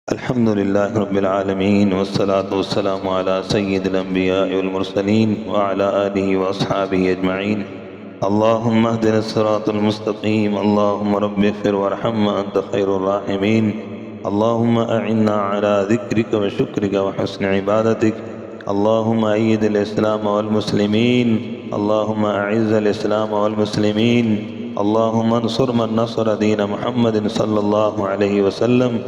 الحمد لله رب العالمين والصلاة والسلام على سيد الأنبياء والمرسلين وعلى آله وأصحابه أجمعين. اللهم اهدنا الصراط المستقيم. اللهم رب اغفر وارحم وأنت خير الراحمين. اللهم أعنا على ذكرك وشكرك وحسن عبادتك. اللهم أيد الإسلام والمسلمين. اللهم أعز الإسلام والمسلمين. اللهم انصر من نصر دين محمد صلى الله عليه وسلم.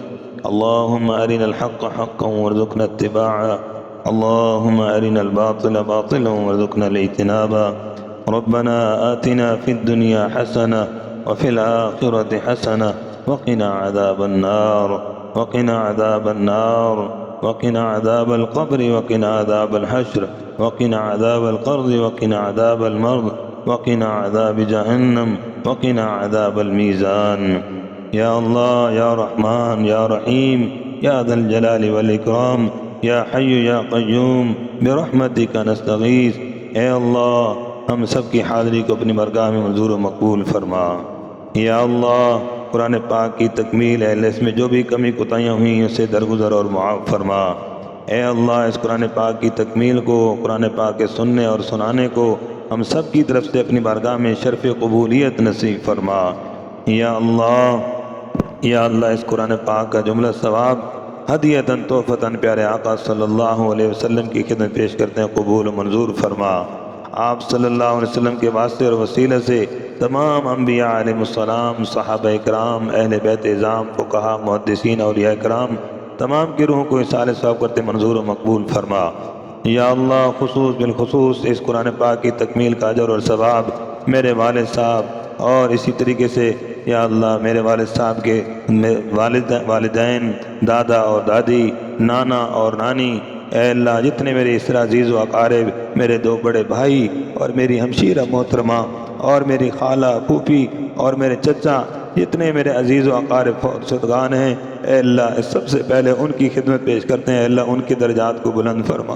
اللهم أرنا الحق حقا وارزقنا اتباعه. اللهم أرنا الباطل باطلا وارزقنا الاجتنابا. ربنا آتنا في الدنيا حسنة وفي الآخرة حسنة وقنا عذاب النار. وقنا عذاب النار. وقنا عذاب القبر. وقنا عذاب الحشر. وقنا عذاب القرض. وقنا عذاب المرض. وقنا عذاب جهنم. وقنا عذاب الميزان. يا الله يا رحمن يا رحيم يا ذا الجلال والإكرام يا حي يا قیوم برحمتك نستغیث. اے اللہ ہم سب کی حاضری کو اپنی بارگاہ میں منظور و مقبول فرما. یا اللہ قرآن پاک کی تکمیل ہے، اس میں جو بھی کمی کوتاہیاں ہوئیں اسے درگزر اور معاف فرما. اے اللہ اس قرآن پاک کی تکمیل کو، قرآن پاک کے سننے اور سنانے کو ہم سب کی طرف سے اپنی بارگاہ میں شرف قبولیت نصیب فرما. یا اللہ اس قرآن پاک کا جملہ ثواب ہدیۃً تحفۃً پیارے آقا صلی اللہ علیہ وسلم کی خدمت پیش کرتے ہیں، قبول و منظور فرما. آپ صلی اللہ علیہ وسلم کے واسطے اور وسیلہ سے تمام انبیاء علیہ السلام، صحابہ اکرام، اہل بیت اعظام، فقہاء، محدثین، اولیاء اکرام تمام کی روحوں کو اصال ثواب کرتے منظور و مقبول فرما. یا اللہ خصوص بالخصوص اس قرآن پاک کی تکمیل کا اجر اور ثواب میرے والد صاحب اور اسی طریقے سے یا اللہ میرے والد صاحب کے والدین، دادا اور دادی، نانا اور نانی، اے اللہ جتنے میرے اس طرح عزیز و اقارب، میرے دو بڑے بھائی اور میری ہمشیرہ محترمہ اور میری خالہ، پھوپھی اور میرے چچا، جتنے میرے عزیز و اقارب فوت شدگان ہیں، اے اللہ سب سے پہلے ان کی خدمت پیش کرتے ہیں. اے اللہ ان کے درجات کو بلند فرما.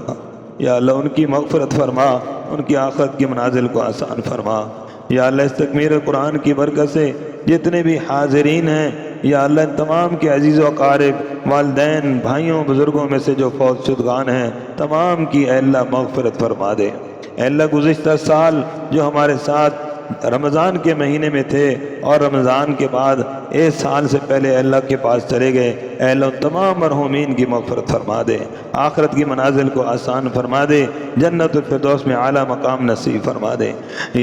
یا اللہ ان کی مغفرت فرما، ان کی آخرت کی منازل کو آسان فرما. یا اللہ اس تکمیل قرآن کی برکت سے جتنے بھی حاضرین ہیں، یا اللہ ان تمام کے عزیز و اقارب، والدین، بھائیوں، بزرگوں میں سے جو فوت شدگان ہیں تمام کی اے اللہ مغفرت فرما دے. اے اللہ گزشتہ سال جو ہمارے ساتھ رمضان کے مہینے میں تھے اور رمضان کے بعد ایک سال سے پہلے اللہ کے پاس چلے گئے، اے اللہ تمام مرحومین کی مغفرت فرما دے، آخرت کی منازل کو آسان فرما دے، جنت الفردوس میں اعلیٰ مقام نصیب فرما دے.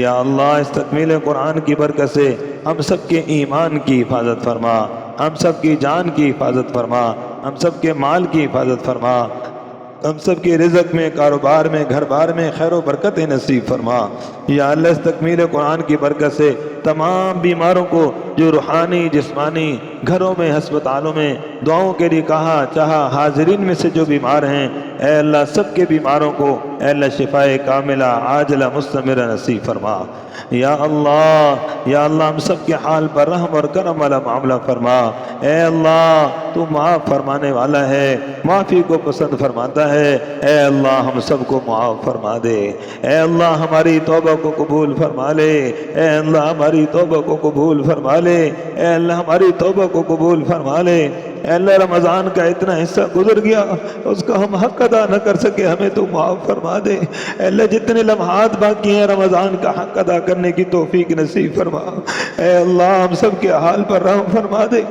یا اللہ اس تکمیل قرآن کی برکت سے ہم سب کے ایمان کی حفاظت فرما، ہم سب کی جان کی حفاظت فرما، ہم سب کے مال کی حفاظت فرما، ہم سب کے رزق میں، کاروبار میں، گھر بار میں خیر و برکت نصیب فرما. یا اللہ اس تکمیل قرآن کی برکت سے تمام بیماروں کو جو روحانی جسمانی گھروں میں، ہسپتالوں میں دعاؤں کے لیے کہا چاہا، حاضرین میں سے جو بیمار ہیں اے اللہ سب کے بیماروں کو اے اللہ شفائے کاملہ عاجلہ مستمرہ نصیب فرما. یا اللہ ہم سب کے حال پر رحم اور کرم والا معاملہ فرما. اے اللہ تو معاف فرمانے والا ہے، معافی کو پسند فرماتا ہے. اے اللہ ہم سب کو معاف فرما دے. اے اللہ ہماری توبہ کو قبول فرما لے. اے اللہ ہماری توبہ کو قبول فرما لے. اے اللہ ہماری توبہ کو قبول فرما لے. اے اللہ رمضان کا اتنا حصہ گزر گیا اس کا ہم حق ادا نہ کر سکے، ہمیں تو معاف فرما دے. اے اللہ جتنے لمحات باقی ہیں رمضان کا حق ادا کرنے کی توفیق نصیب فرما. اے اللہ ہم سب کے حال پر رحم فرما دے.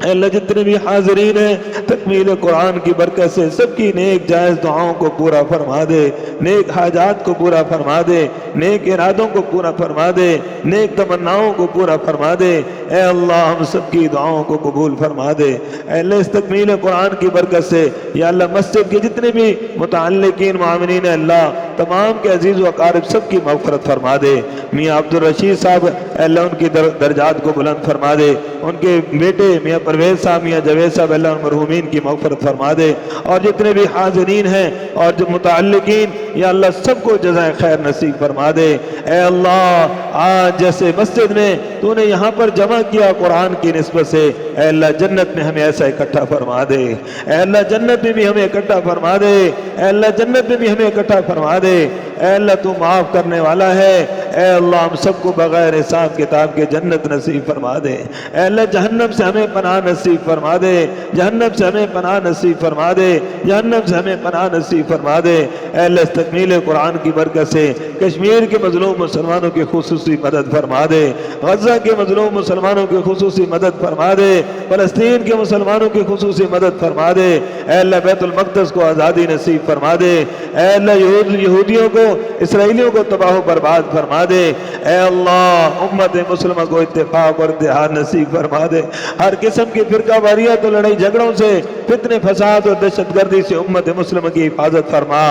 اے اللہ جتنے بھی حاضرین ہیں تکمیل قرآن کی برکت سے سب کی نیک جائز دعاؤں کو پورا فرما دے، نیک حاجات کو پورا فرما دے، نیک ارادوں کو پورا فرما دے، نیک تمناؤں کو پورا فرما دے. اے اللہ ہم سب کی دعاؤں کو قبول فرما دے. اے اللہ اس تکمیل قرآن کی برکت سے یا اللہ مسجد کے جتنے بھی متعلقین معاملین اللہ تمام کے عزیز و اقارب سب کی مغفرت فرما دے. میاں عبدالرشید صاحب اے اللہ ان کی درجات کو بلند فرما دے. ان کے بیٹے میاں پرویز صاحب، میاں جاوید صاحب اللہ مرحومین کی مغفرت فرما دے. اور جتنے بھی حاضرین ہیں اور جو متعلقین یا اللہ سب کو جزائے خیر نصیب فرما دے. اے اللہ آج جیسے مسجد میں تو نے یہاں پر جمع کیا قرآن کی نسبت سے، اے اللہ جنت میں ہمیں ایسا اکٹھا فرما دے. اے اللہ جنت میں بھی ہمیں اکٹھا فرما دے. اے اللہ جنت میں بھی ہمیں اکٹھا فرما دے. اے اللہ تو معاف کرنے والا ہے. اے اللہ ہم سب کو بغیر حساب کتاب کے جنت نصیب فرما دے، اے اللہ جہنم سے ہمیں پناہ نصیب فرما دے، جہنم سے ہمیں پناہ نصیب فرما دے، جہنم سے ہمیں پناہ نصیب فرما دے۔ اے اللہ اس تکمیل قرآن کی برکت سے کشمیر کے مظلوم مسلمانوں کی خصوصی مدد فرما دے، غزہ کے مظلوم مسلمانوں کی خصوصی مدد فرما دے، فلسطین کے مسلمانوں کی خصوصی مدد فرما دے۔ اے اللہ بیت المقدس کو آزادی نصیب فرما دے، اے اللہ یہودیوں کو اسرائیلیوں کو تباہ و برباد فرما دے۔ اے اللہ امت مسلمہ کو اتفاق اور اتحاد نصیب فرما دے، ہر قسم کی فرقہ واریت اور لڑائی جھگڑوں سے، فتنے فساد اور دہشت گردی سے امت مسلمہ کی حفاظت فرما،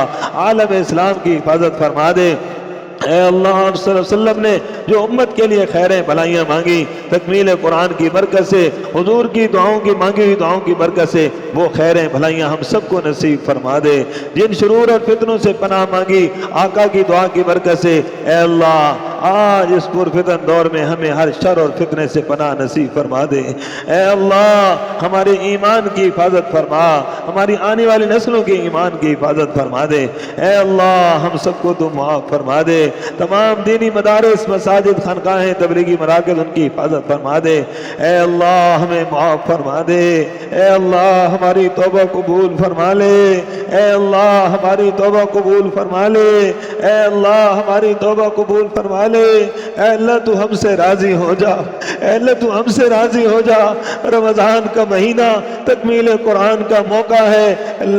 عالم اسلام کی حفاظت فرما دے۔ اے اللہ آپ صلی اللہ علیہ وسلم نے جو امت کے لیے خیریں بھلائیاں مانگی تکمیل قرآن کی برکت سے، حضور کی دعاؤں کی مانگی ہوئی دعاؤں کی برکت سے وہ خیریں بھلائیاں ہم سب کو نصیب فرما دے۔ جن شرور اور فتنوں سے پناہ مانگی آقا کی دعا کی برکت سے، اے اللہ آج اس پرفتن دور میں ہمیں ہر شر اور فتنے سے پناہ نصیب فرما دے۔ اے اللہ ہمارے ایمان کی حفاظت فرما، ہماری آنے والی نسلوں کے ایمان کی حفاظت فرما دے۔ اے اللہ ہم سب کو تو معاف فرما دے، تمام دینی مدارس، مساجد، خانقاہیں، تبلیغی مراکز ان کی حفاظت فرما دے۔ اے اللہ ہمیں معاف فرما دے، اے اللہ ہماری توبہ قبول فرما لے، اے اللہ ہماری توبہ قبول فرما لے، اے اللہ ہماری توبہ قبول فرما لے۔ اے اللہ تو ہم سے راضی ہو جا، اے اللہ تو ہم سے راضی ہو جا۔ رمضان کا مہینہ تکمیل قرآن کا موقع ہے،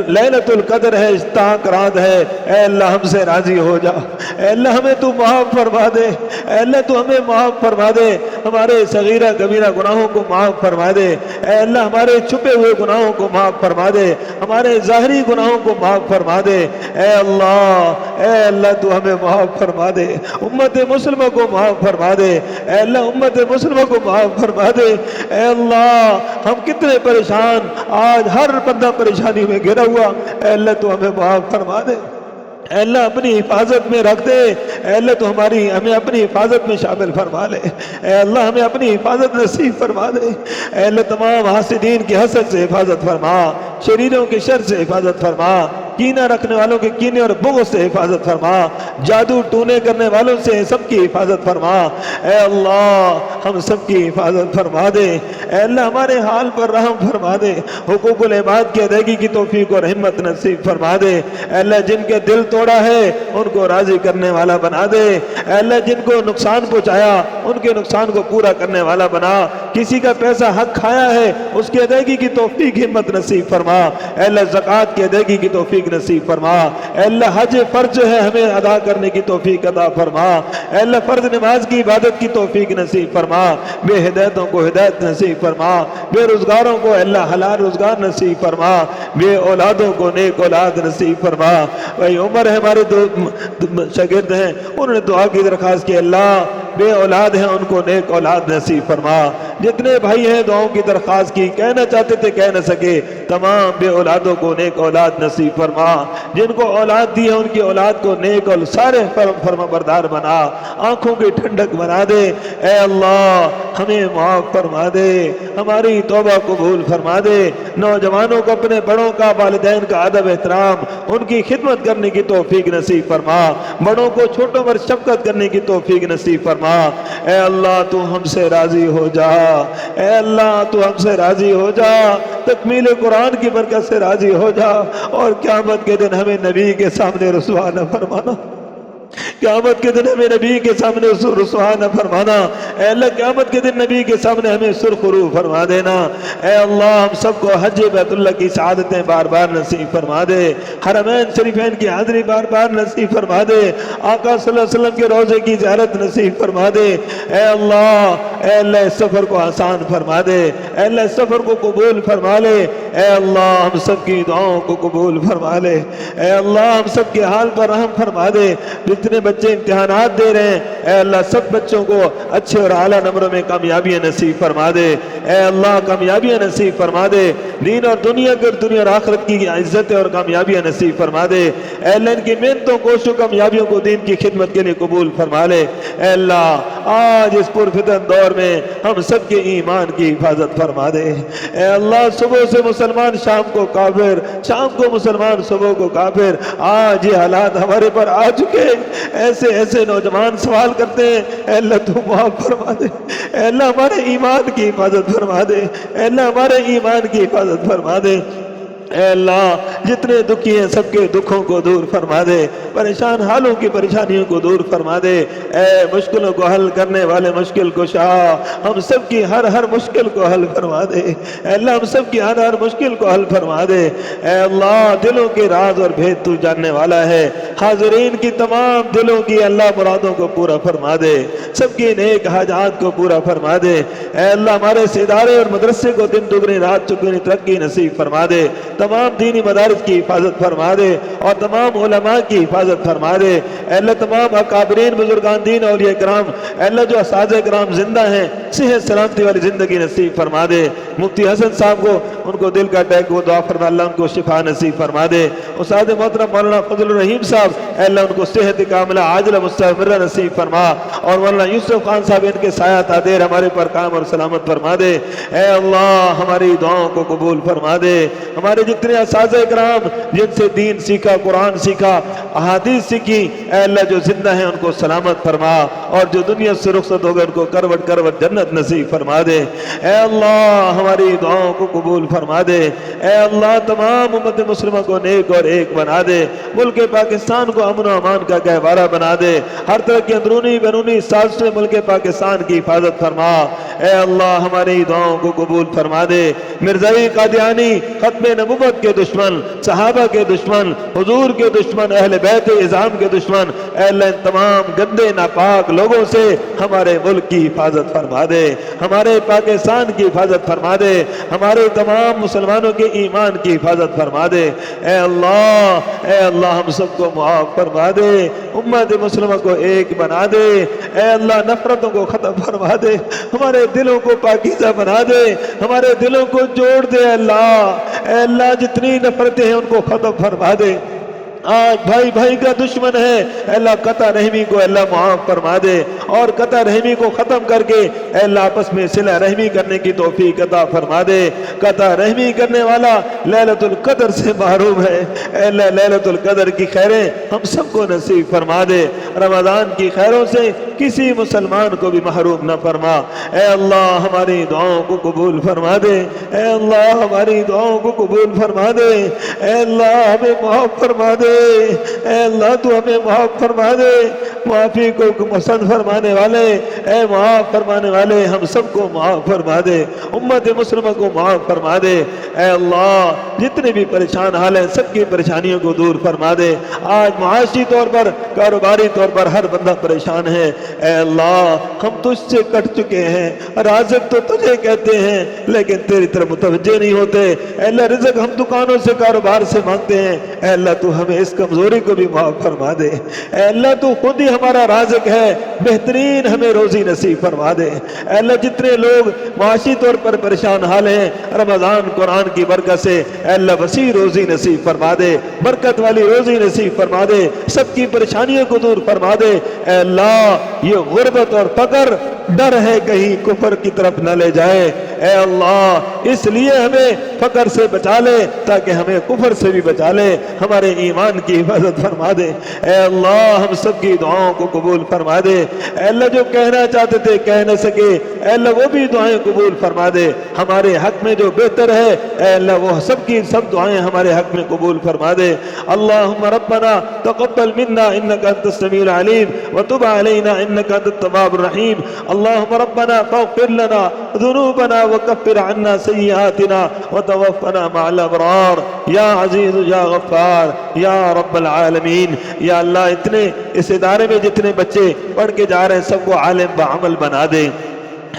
لیلۃ القدر ہے، اشتاق رات ہے، اے اللہ ہم سے راضی ہو جا۔ اے اللہ ہمیں تو معاف فرما دے، اے اللہ تو ہمیں معاف فرما دے، ہمارے صغیرہ کبیرہ گناہوں کو معاف فرما دے، اے اللہ ہمارے چھپے ہوئے گناہوں کو معاف فرما دے، ہمارے ظاہری گناہوں کو معاف فرما دے۔ اے اللہ تو ہمیں معاف فرما دے، امت مسلمہ کو معاف فرما دے، اے اللہ امت مسلمہ کو معاف فرما دے۔ اے اللہ ہم کتنے پریشان، آج ہر بندہ پریشانی میں گھرا ہوا، اے اللہ تو ہمیں معاف فرما دے۔ اے اللہ اپنی حفاظت میں رکھ دے، اے اللہ تو ہمیں اپنی حفاظت میں شامل فرما لے، اے اللہ ہمیں اپنی حفاظت نصیب فرما دے۔ اے اللہ تمام حاسدین کی حسد سے حفاظت فرما، شریروں کے شر سے حفاظت فرما، کینہ رکھنے والوں کے کینے اور بغض سے حفاظت فرما، جادو ٹونے کرنے والوں سے سب کی حفاظت فرما۔ اے اللہ ہم سب کی حفاظت فرما دے، اے اللہ ہمارے حال پر رحم فرما دے، حقوق العباد کی ادائیگی کی توفیق اور ہمت نصیب فرما دے۔ اے اللہ جن کے دل توڑا ہے ان کو راضی کرنے والا بنا دے، اے اللہ جن کو نقصان پہنچایا ان کے نقصان کو پورا کرنے والا بنا، کسی کا پیسہ حق کھایا ہے اس کی ادائیگی کی توفیق ہمت نصیب فرما۔ اے اللہ زکوٰۃ کی ادائیگی کی توفیق نصیب فرما۔ اے اللہ حج فرض جو ہے ہمیں ادا کرنے کی توفیق عطا فرما۔ اے اللہ فرض نماز کی عبادت کی توفیق نصیب فرما، بے ہدایتوں کو ہدایت نصیب فرما، بے روزگاروں کو اے اللہ حلال روزگار نصیب فرما، بے اولادوں کو نیک اولاد نصیب فرما۔ بھائی عمر ہے ہمارے دو شاگرد ہیں، انہوں نے دعا کی درخواست کی، اللہ بے اولاد ہیں ان کو نیک اولاد نصیب فرما۔ جتنے بھائی ہیں دعاؤں کی درخواست کی، کہنا چاہتے تھے کہہ نہ سکے، تمام بے اولادوں کو نیک اولاد نصیب فرما، جن کو اولاد دی ہے ان کی اولاد کو نیک اور سارے فرما بردار بنا، آنکھوں کی ٹھنڈک بنا دے۔ اے اللہ ہمیں معاف فرما دے، ہماری توبہ قبول فرما دے۔ نوجوانوں کو اپنے بڑوں کا، والدین کا ادب احترام، ان کی خدمت کرنے کی توفیق نصیب فرما، بڑوں کو چھوٹوں پر شفقت کرنے کی توفیق نصیب فرما۔ اے اللہ تو ہم سے راضی ہو جا، اے اللہ تو ہم سے راضی ہو جا، تکمیل قرآن کی برکت سے راضی ہو جا، اور قیامت کے دن ہمیں نبی کے سامنے رسوا نہ فرمانا، قیامت کے دن ہمیں نبی کے سامنے رسوا نہ فرمانا۔ اے اللہ قیامت کے دن نبی کے سامنے ہمیں سرخرو فرما دینا۔ اے اللہ ہم سب کو حج بیت اللہ کی سعادتیں بار بار نصیب فرما دے، حرمین شریفین کی حاضری بار بار نصیب فرما دے، آقا صلی اللہ علیہ وسلم کے روضے کی زیارت نصیب فرما دے۔ اے اللہ اس سفر کو آسان فرما دے، اے اللہ اس سفر کو قبول فرما لے، اے اللہ ہم سب کی دعاؤں کو قبول فرما لے، اے اللہ ہم سب کے حال پر رحم فرما دے۔ جتنے بچے امتحانات دے رہے ہیں اے اللہ سب بچوں کو اچھے اور اعلیٰ نمبروں میں کامیابیاں نصیب فرما دے، اے اللہ کامیابیاں نصیب فرما دے، دین اور دنیا اور آخرت کی عزت اور کامیابیاں نصیب فرما دے۔ اے اللہ ان کی محنتوں کوششوں کامیابیوں کو دین کی خدمت کے لیے قبول فرما لے۔ اے اللہ آج اس پرفتن دور میں ہم سب کے ایمان کی حفاظت فرما دے۔ اے اللہ صبح سے مسلمان شام کو کافر، شام کو مسلمان صبح کو کافر۔ آج یہ حالات ہمارے پر آ چکے، ایسے ایسے نوجوان سوال کرتے ہیں، اے اللہ تو معاف فرما دے، اے اللہ ہمارے ایمان کی حفاظت فرما دے، اے اللہ ہمارے ایمان کی حفاظت فرما دے، اے اللہ جتنے دکھی ہیں سب کے دکھوں کو دور فرما دے، پریشان حالوں کی پریشانیوں کو دور فرما دے، اے مشکلوں کو حل کرنے والے مشکل کشا، ہم سب کی ہر مشکل کو حل فرما دے، اے اللہ ہم سب کی ہر مشکل کو حل فرما دے، اے اللہ دلوں کے راز اور بھید تو جاننے والا ہے، حاضرین کی تمام دلوں کی اللہ مرادوں کو پورا فرما دے، سب کی نیک حاجات کو پورا فرما دے، اے اللہ ہمارے اس ادارے اور مدرسے کو دن دگنی رات چگنی ترقی نصیب فرما دے، تمام دینی مدارس کی حفاظت فرما دے اور تمام علماء کی حفاظت فرما دے، اے اللہ تمام اکابرین بزرگان دین اولیاء کرام، اے اللہ جو اساتذہ کرام زندہ ہیں صحت سلامتی والی زندگی نصیب فرما دے، مفتی حسن صاحب کو ان کو دل کا اٹیک ہو، دعا فرما اللہ ان کو شفا نصیب فرما دے، استاد محترم مولانا فضل الرحیم صاحب اے اللہ ان کو صحت کاملہ عاجلہ مستمرہ نصیب فرما، اور مولانا یوسف خان صاحب ان کے سایہ تادیر ہمارے پر قائم اور سلامت فرما دے، اے اللہ ہماری دعاؤں کو قبول فرما دے، ہمارے جتنے اساتذہ کرام جن سے دین سیکھا، قرآن سیکھا، احادیث سیکھی، اے اللہ جو زندہ ہیں ان کو سلامت فرما، اور جو دنیا سے رخصت ہو گئے ان کو کروٹ کروٹ جنت نصیب فرما دے، اے اللہ ہماری دعاؤں کو قبول فرما دے، اے اللہ تمام امت مسلمہ کو نیک اور ایک بنا دے، ملک پاکستان کو امن و امان کا گہوارہ بنا دے، ہر طرح کی اندرونی بیرونی سازشیں سے ملک پاکستان کی حفاظت فرما، اے اللہ ہماری دعاؤں کو قبول فرما دے، مرزائی قادیانی ختم نبوت کے دشمن، صحابہ کے دشمن، حضور کے دشمن، اہل بیت اعظام کے دشمن، اے اللہ ان تمام گندے ناپاک لوگوں سے ہمارے ملک کی حفاظت فرما دے، ہمارے پاکستان کی حفاظت فرما دے، ہمارے تمام مسلمانوں کے ایمان کی حفاظت فرما دے، اے اللہ ہم سب کو معاف فرما دے، امت مسلمہ کو ایک بنا دے، اے اللہ نفرتوں کو ختم فرما دے، ہمارے دلوں کو پاکیزہ بنا دے، ہمارے دلوں کو جوڑ دے، اے اللہ جتنی نفرتیں ہیں ان کو ختم فرما دے، آج بھائی بھائی کا دشمن ہے، اے اللہ قطع رحمی کو اللہ معاف فرما دے، اور قطع رحمی کو ختم کر کے اے اللہ آپس میں صلہ رحمی کرنے کی توفیق عطا فرما دے، قطع رحمی کرنے والا لیلۃ القدر سے محروم ہے، اے اللہ لیلۃ القدر کی خیریں ہم سب کو نصیب فرما دے، رمضان کی خیروں سے کسی مسلمان کو بھی محروم نہ فرما، اے اللہ ہماری دعاؤں کو قبول فرما دے، اے اللہ ہماری دعاؤں کو قبول فرما دے، اے اللہ ہمیں معاف فرما دے، اے اللہ تو ہمیں معاف فرما دے، معافی کو پسند فرمانے والے، اے معاف فرمانے والے ہم سب کو معاف فرما دے، امت مسلمہ کو معاف فرما دے، اے اللہ جتنے بھی پریشان حال ہیں سب کی پریشانیوں کو دور فرما دے، آج معاشی طور پر کاروباری طور پر ہر بندہ پریشان ہے، اے اللہ ہم تجھ سے کٹ چکے ہیں، رازق تو تجھے کہتے ہیں لیکن تیری طرف متوجہ نہیں ہوتے، اے اللہ رزق ہم دکانوں سے کاروبار سے مانگتے ہیں، اے اللہ تو ہمیں اس کمزوری کو بھی معاف فرما دے، اے اللہ تو خود ہی ہمارا رازق ہے، بہترین ہمیں روزی نصیب فرما دے، اے اللہ جتنے لوگ معاشی طور پر پریشان حال ہیں رمضان قرآن کی برکت سے اے اللہ وسیع روزی نصیب فرما دے، برکت والی روزی نصیب فرما دے، سب کی پریشانیوں کو دور فرما دے، اے اللہ یہ غربت اور فقر ڈر ہے کہیں کفر کی طرف نہ لے جائے، اے اللہ اس لیے ہمیں فقر سے بچا لے تاکہ ہمیں کفر سے بھی بچا لے، ہمارے ایمان کی حفاظت فرما دے، اے اللہ ہم سب کی دعاؤں کو قبول فرما دے، اے اللہ جو کہنا چاہتے تھے کہہ نہ سکے اے اللہ وہ بھی دعائیں قبول فرما دے، ہمارے حق میں جو بہتر ہے اے اللہ وہ سب کی سب دعائیں ہمارے حق میں قبول فرما دے، اللہم ربنا تقبل منا انک انت السمیع العلیم وتب علینا انک انت التواب الرحیم، اللہم ربنا فاغفر لنا ذنوبنا وکفر عنا سیئاتنا وتوفنا مع الابرار، یا عزیز یا غفار یا رب العالمین، یا اللہ اتنے اس ادارے میں جتنے بچے پڑھ کے جا رہے ہیں سب کو عالم بعمل بنا دے،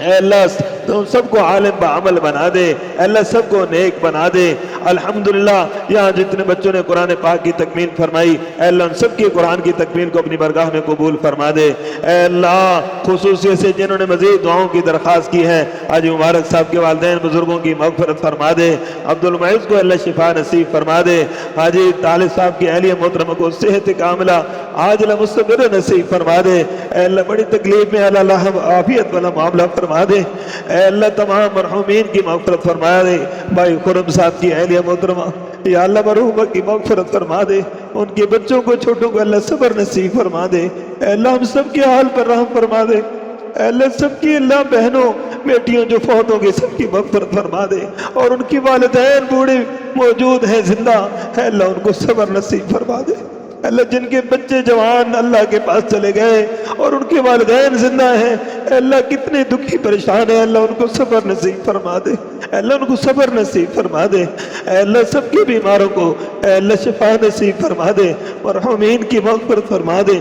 اے اللہ تم سب کو عالم بعمل بنا دے، اے اللہ سب کو نیک بنا دے، الحمدللہ یہاں جتنے بچوں نے قرآن پاک کی تکمیل فرمائی اے اللہ ان سب کی قرآن کی تکمیل کو اپنی برگاہ میں قبول فرما دے اے اللہ خصوصیت سے جنہوں نے مزید دعاؤں کی درخواست کی ہے حاجی مبارک صاحب کے والدین بزرگوں کی مغفرت فرما دے عبد المعز کو اللہ شفا نصیب فرما دے حاجی طالب صاحب کی اہلیہ محترمہ کو صحت کاملہ عاجلہ مستقر نصیب فرما دے اے اللہ بڑی تکلیف میں اللہ عافیت والا معاملہ فرما دے اے اللہ تمام مرحومین کی مغفرت فرما دے بھائی خرم صاحب کی اہلیہ محترمہ یا اللہ مرحومہ کی مغفرت فرما دے ان کے بچوں کو چھوٹوں کو اللہ صبر نصیب فرما دے اے اللہ ہم سب کے حال پر رحم فرما دے اے اللہ سب کی اللہ بہنوں بیٹیوں جو فوت ہو گئی سب کی مغفرت فرما دے اور ان کی والدین بوڑھے موجود ہیں زندہ اے اللہ ان کو صبر نصیب فرما دے اللہ جن کے بچے جوان اللہ کے پاس چلے گئے اور ان کے والدین زندہ ہیں اے اللہ کتنے دکھی پریشان ہیں اللہ ان کو صبر نصیب فرما دے اے اللہ ان کو صبر نصیب فرما دے اے اللہ سب کی بیماروں کو اے اللہ شفا نصیب فرما دے مرحومین کی مغفرت فرما دے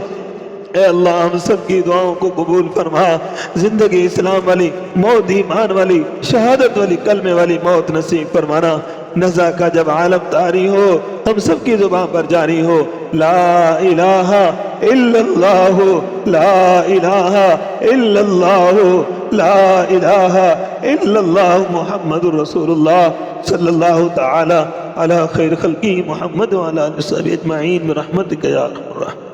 اے اللہ ہم سب کی دعاؤں کو قبول فرما زندگی اسلام والی موت ایمان والی شہادت والی کلمے والی موت نصیب فرمانا نزا کا جب عالم طاری ہو ہم سب کی زبان پر جاری ہو لا الہ الا اللہ لا الہ الا اللہ لا الہ الا اللہ محمد رسول اللہ صلی اللہ تعالی علی خیر خلقی محمد وعلی آلہ وصحبہ اجمعین برحمتک یا ارحم الراحمین.